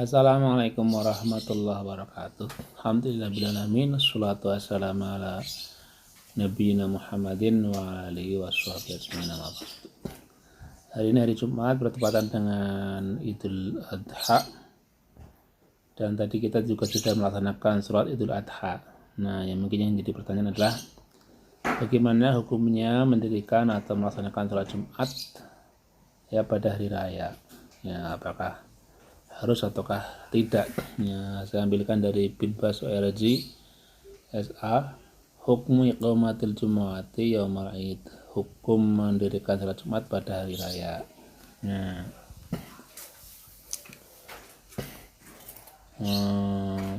Assalamualaikum warahmatullahi wabarakatuh. Alhamdulillahirrahmanirrahim. Assalatu wassalamu ala nabiyina Muhammadin wa alihi washabbihi ajmain. Hari ini hari Jumat bertepatan dengan Idul Adha. Dan tadi kita juga sudah melaksanakan sholat Idul Adha. Nah, yang mungkin yang jadi pertanyaan adalah bagaimana hukumnya mendirikan atau melaksanakan sholat Jumat ya pada hari raya? Ya, apakah harus ataukah tidak? Ya, saya ambilkan dari Binbas ORG SA, Hukmu Iqamatil Jumu'ati Yaumal Id, hukum mendirikan salat Jumat pada hari raya.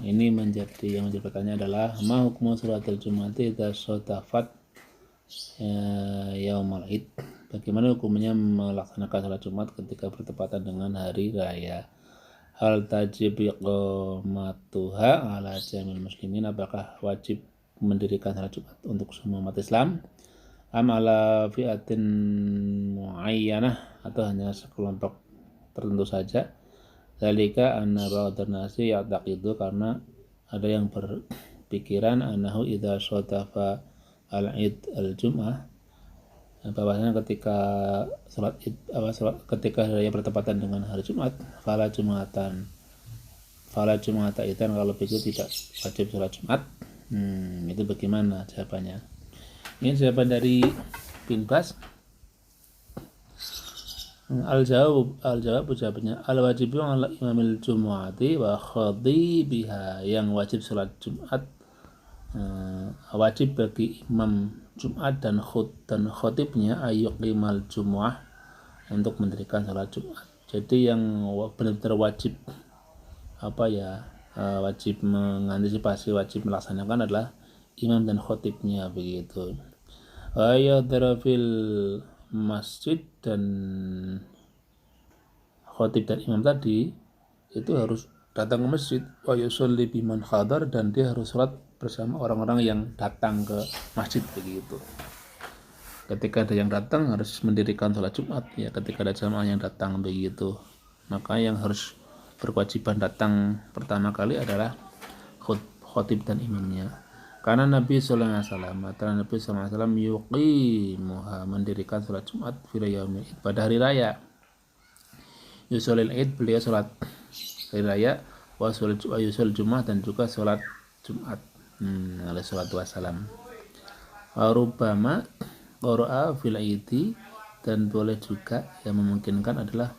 Ini yang menjadi pertanyaan adalah ma hukmu salatil Jumu'ati idza shatafat Yaumal Id. Bagaimana hukumnya melaksanakan salat Jumat ketika bertepatan dengan hari raya? Hal tajib iqamatuha ala jamil muslimin, apakah wajib mendirikan salat Jumat untuk semua umat Islam, am ala fi'atin muayyanah, atau hanya sekelompok tertentu saja? Zalika anna ba'dhan nasi ya'taqidu, karena ada yang berpikiran annahu idza shatafa al-id al-jum'ah, bahwasanya ketika ketika hari bertepatan dengan hari Jumat, fala Jumatan itan, kalau begitu tidak wajib sholat Jumat. Itu bagaimana jawabannya? Ini jawaban dari Binbas. Al-jawab jawabannya al-wajibu ala imamil jumu'ati wa khadibiha, yang wajib sholat Jumat wajib bagi imam Jumat dan khotibnya ayyuqimal jumu'ah, untuk mendirikan salat Jumat. Jadi yang benar-benar wajib wajib mengantisipasi, wajib melaksanakan adalah imam dan khotibnya, begitu. Ayadara fil masjid, dan khotib dan imam tadi itu harus datang ke masjid, wa yusolli biman khadar, dan dia harus sholat bersama orang-orang yang datang ke masjid, begitu. Ketika ada yang datang harus mendirikan sholat Jumat, ya ketika ada jamaah yang datang, begitu. Maka yang harus berkewajiban datang pertama kali adalah khotib dan imamnya. Karena Nabi sallallahu alaihi wasallam yuqimuha, mendirikan sholat Jumat fil yaumil id, pada hari raya. Yusolil id, beliau sholat hari raya, wa yusul Jumat, dan juga sholat Jumat alaihi salatu wassalam. Warubama qara'a fil id, dan boleh juga yang memungkinkan adalah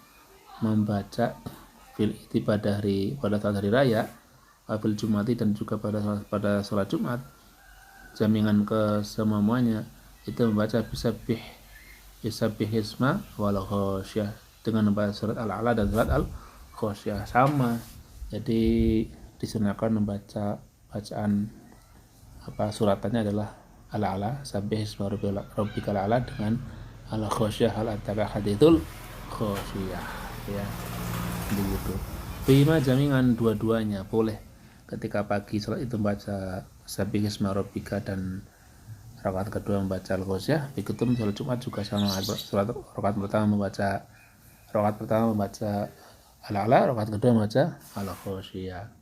membaca fil id pada saat hari raya, fil Jumati, dan juga pada sholat Jumat, jaminan ke semuanya itu membaca bisabbih isma wal khosyah, dengan membaca surat al-a'la dan surat al-khosyah sama. Jadi disunahkan membaca bacaan suratannya adalah al-a'la, sabbih isma rabbikal a'la, dengan al-khosyah, hal ataka hadithul khosyah, ya begitu. Bima jaminan dua-duanya boleh. Ketika pagi sholat itu membaca sabbih isma rabbika, dan rakaat kedua membaca al-khosyah. Begitu sholat Jumat juga sama, rakaat pertama membaca al-a'la, rakaat kedua membaca al-khosyah.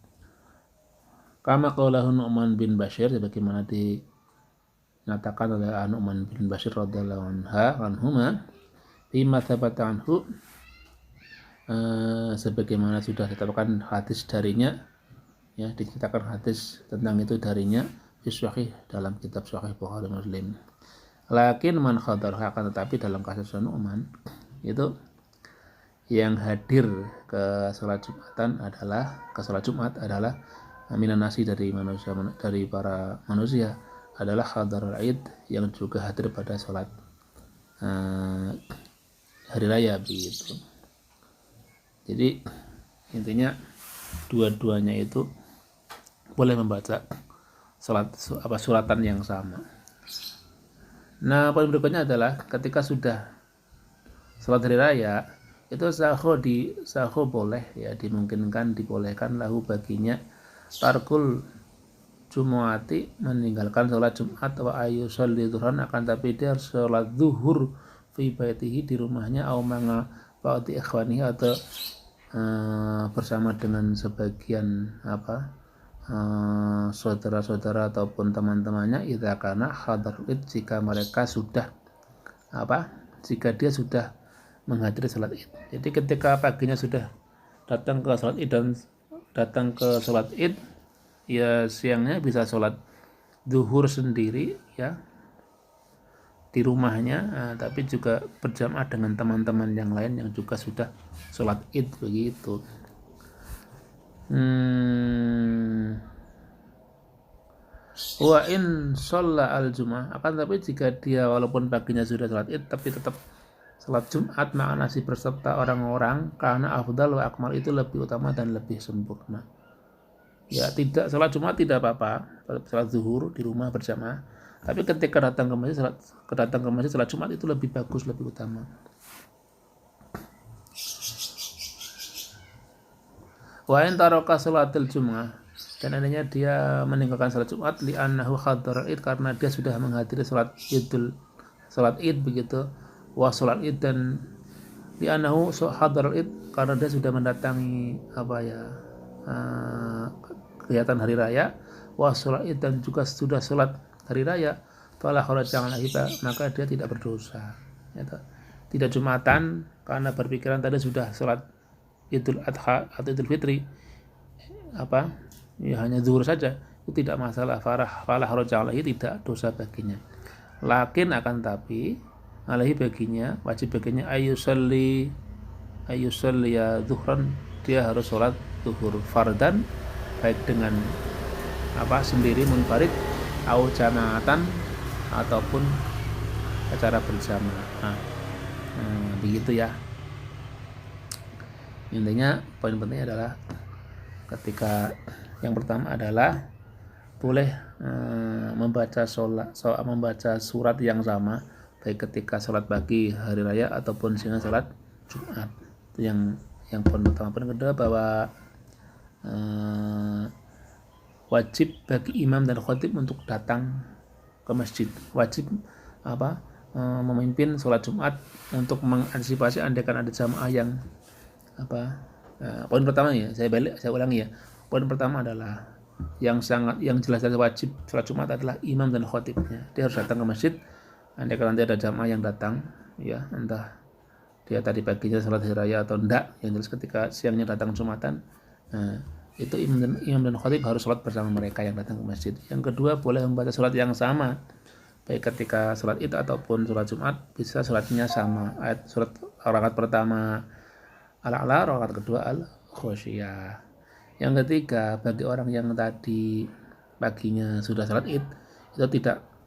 Kama qaulahu Nu'man bin Bashir, sebagaimana dinyatakan oleh Nu'man bin Bashir radhiyallahu anhuma, bima tsabata anhu, sebagaimana sudah ditetapkan hadis darinya, ya diceritakan hadis tentang itu darinya, sahih, dalam kitab Sahih Bukhari Muslim. Lakin man khadar, akan tetapi dalam kasus Nu'man itu yang hadir ke sholat Jumat adalah minan nasi, dari para manusia, adalah hadarul id, yang juga hadir pada sholat hari raya, begitu. Jadi intinya dua-duanya itu boleh membaca suratan yang sama. Nah, poin berikutnya adalah ketika sudah sholat hari raya itu sahur boleh, ya dibolehkan lahu baginya tarkul Jumu'ati, meninggalkan sholat Jumat, wa ayyusalli dhuhran, akan tapi dia harus sholat zuhur fi baitihi, di rumahnya, au manga ba'di ikhwanihi, atau bersama dengan sebagian saudara-saudara ataupun teman-temannya idza kana hadarul id, jika mereka sudah jika dia sudah menghadiri salat id. Jadi ketika paginya sudah datang ke salat id dan datang ke salat id, ya siangnya bisa salat zuhur sendiri ya di rumahnya, tapi juga berjamaah dengan teman-teman yang lain yang juga sudah salat id begitu. Wa in shalla al jum'ah, akan tapi jika dia walaupun paginya sudah salat id tapi tetap salat Jumat maka nasi berserta orang-orang, karena afdal wa akmal, itu lebih utama dan lebih sempurna. Ya, tidak salat Jumat tidak apa-apa, salat zuhur di rumah berjamaah, tapi ketika datang ke masjid salat Jumat itu lebih bagus, lebih utama. Wa in taraka salatil jum'ah, dan adanya dia meninggalkan salat Jumat li'annahu hadar id, karena dia sudah menghadiri salat id begitu, wa salat id, dan li'annahu hadar id, karena dia sudah mendatangi kegiatan hari raya, wa salat id, dan juga sudah salat hari raya, fala kharaja alaihi, maka dia tidak berdosa ya, tidak Jumatan karena berpikiran tadi sudah salat Idul Adha atau Idul Fitri ya hanya zuhur saja, itu tidak masalah, fala kharaja alaihi, tidak dosa baginya. Lakin akan tapi alaihi, baginya wajib baginya ayusalli ya zuhran, dia harus sholat zuhur fardan, baik dengan sendiri munfarid, au jamaatan, ataupun acara berjamaah. Begitu ya. Intinya poin pentingnya adalah ketika yang pertama adalah boleh membaca surat yang sama baik ketika sholat pagi hari raya ataupun siang sholat Jumat. Itu yang poin pertama. Poin kedua bahwa wajib bagi imam dan khatib untuk datang ke masjid, wajib memimpin sholat Jumat untuk mengantisipasi andaikan ada jamaah yang poin pertama ya, saya ulangi ya. Poin pertama adalah yang jelas dan wajib sholat Jumat adalah imam dan khatibnya. Dia harus datang ke masjid. Andaikan nanti ada jamaah yang datang ya, entah dia tadi paginya sholat hari raya atau enggak, yang jelas ketika siangnya datang Jumatan, itu imam dan khatib harus sholat bersama mereka yang datang ke masjid. Yang kedua, boleh membaca sholat yang sama baik ketika sholat id ataupun sholat Jumat, bisa sholatnya sama. Sholat rakaat pertama al-a'la, rakaat kedua al-khosyiyah. Yang ketiga, bagi orang yang tadi paginya sudah sholat id, itu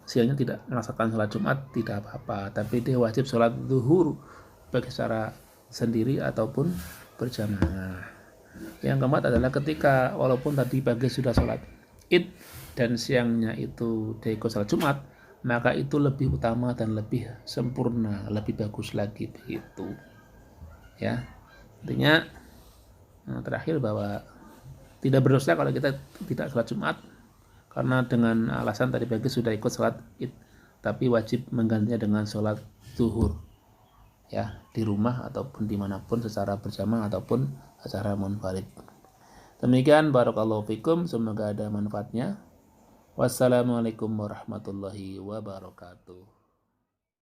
siangnya tidak melaksanakan sholat Jumat, tidak apa-apa, tapi dia wajib sholat zuhur baik secara sendiri ataupun berjamaah. Yang keempat adalah ketika walaupun tadi pagi sudah sholat id dan siangnya itu dia ikut sholat Jumat, maka itu lebih utama dan lebih sempurna, lebih bagus lagi begitu ya. Intinya terakhir bahwa tidak berdosa kalau kita tidak sholat Jumat karena dengan alasan tadi pagi sudah ikut sholat id, tapi wajib menggantinya dengan sholat zuhur ya, di rumah ataupun dimanapun secara berjamaah ataupun secara munfarid. Demikian, barakallahu fikum, semoga ada manfaatnya. Wassalamualaikum warahmatullahi wabarakatuh.